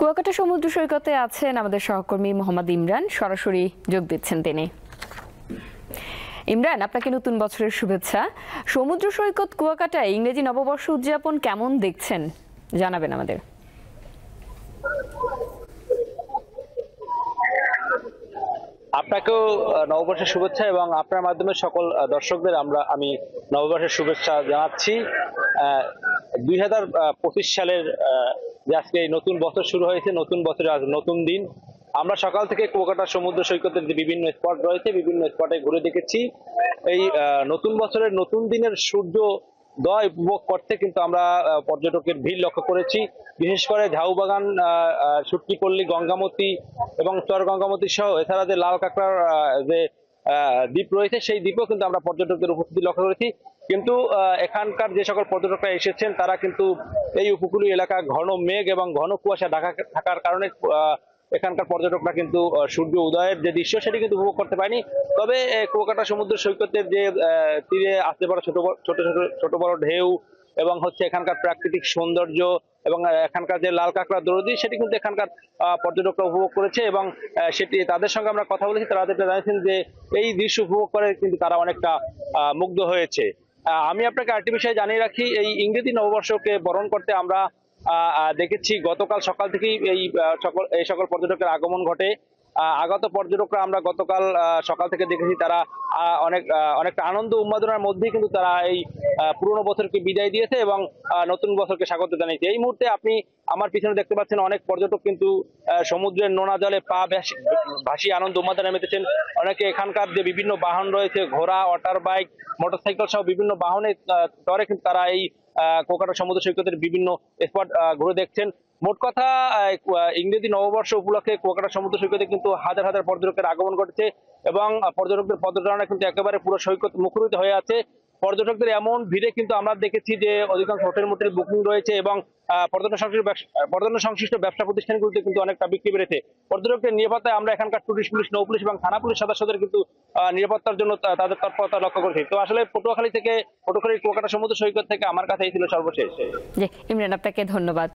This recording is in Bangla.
কুয়াকাটা সমুদ্র সৈকতে আছেন আমাদের সহকর্মী মোহাম্মদ ইমরান, সরাসরি যোগ দিচ্ছেন তিনি। ইমরান, আপনাকে নতুন বছরের শুভেচ্ছা। সমুদ্র সৈকত কুয়াকাটায় ইংরেজি নববর্ষ উদযাপন কেমন দেখছেন জানাবেন আমাদের। আপনাকেও নববর্ষের শুভেচ্ছা এবং আপনার মাধ্যমে সকল দর্শকদের আমি নববর্ষের শুভেচ্ছা জানাচ্ছি। 2025 সালের যে আজকে নতুন বছর শুরু হয়েছে, নতুন বছরের আজ নতুন দিন। আমরা সকাল থেকে কুয়াকাটা সমুদ্র সৈকতের যে বিভিন্ন স্পট রয়েছে, বিভিন্ন স্পটে ঘুরে দেখেছি। এই নতুন বছরের নতুন দিনের সূর্যোদয় উপভোগ করতে কিন্তু আমরা পর্যটকের ভিড় লক্ষ্য করেছি। বিশেষ করে ঝাউবাগান, সুটকিপল্লী, গঙ্গামতি এবং চর গঙ্গামতি সহ এছাড়া যে লাল কাঁকড়ার যে দ্বীপ রয়েছে, সেই দ্বীপও কিন্তু আমরা পর্যটকদের উপস্থিতি লক্ষ্য করেছি। কিন্তু এখানকার যে সকল পর্যটকরা এসেছেন তারা কিন্তু এই উপকূলীয় এলাকা ঘন মেঘ এবং ঘন কুয়াশা ঢাকা থাকার কারণে এখানকার পর্যটকরা কিন্তু সূর্য উদয়ের যে দৃশ্য সেটি কিন্তু উপভোগ করতে পারেনি। তবে কুয়াকাটা সমুদ্র সৈকতের যে তীরে আসতে পারে ছোট বড় ঢেউ এবং এখানকার প্রাকৃতিক সৌন্দর্য এবং এখানকার যে লাল কাঁকড়া দৌড়ি সেটি কিন্তু এখানকার পর্যটকরা উপভোগ করেছে এবং সেটি তাদের সঙ্গে আমরা কথা বলেছি। তারা যেটা জানিয়েছেন যে এই দৃশ্য উপভোগ করে কিন্তু তারা অনেকটা মুগ্ধ হয়েছে। আমি আপনাকে আরেকটি বিষয় জানিয়ে রাখি, এই ইংরেজি নববর্ষকে বরণ করতে আমরা দেখেছি গতকাল সকাল থেকেই এই সকল পর্যটকের আগমন ঘটে। আগত পর্যটকরা আমরা গতকাল সকাল থেকে দেখেছি তারা অনেকটা আনন্দ উন্মাদনার মধ্যেই কিন্তু তারা এই পুরনো বছরকে বিদায় দিয়েছে এবং নতুন বছরকে স্বাগত জানিয়েছে। এই মুহূর্তে আপনি আমার পিছনে দেখতে পাচ্ছেন অনেক পর্যটক কিন্তু সমুদ্রের নোনা জলে পা ভাসিয়ে আনন্দ উন্মাদনায় মেতেছেন। অনেকে এখানকার যে বিভিন্ন বাহন রয়েছে, ঘোড়া, ওয়াটার বাইক, মোটরসাইকেল সহ বিভিন্ন বাহনে চড়ে কিন্তু তারা এই কুয়াকাটা সমুদ্র সৈকতের বিভিন্ন স্পট ঘুরে দেখছেন। মোট কথা ইংরেজি নববর্ষ উপলক্ষে কুয়াকাটা সমুদ্র সৈকতে কিন্তু হাজার হাজার পর্যটকের আগমন ঘটেছে এবং পর্যটকদের পদচারণা কিন্তু একেবারে পুরো সৈকত মুখরিত হয়ে আছে। পর্যটকদের এমন ভিড়ে কিন্তু আমরা দেখেছি যে অধিকাংশ হোটেল মোটেল বুকিং রয়েছে এবং পর্যটন সংশ্লিষ্ট ব্যবসা প্রতিষ্ঠানগুলোতে কিন্তু অনেকটা বিক্রি বেড়েছে। পর্যটকদের নিরাপত্তায় আমরা এখানকার টুরিস্ট পুলিশ, নৌ পুলিশ এবং থানা পুলিশ সদস্যদের কিন্তু নিরাপত্তার জন্য তাদের তৎপরতা লক্ষ্য করেছি। তো আসলে পটুয়াখালীর কুয়াকাটা সমুদ্র সৈকত থেকে আমার কাছে এই ছিল সর্বশেষ। জি ইমরান, আপনাকে ধন্যবাদ।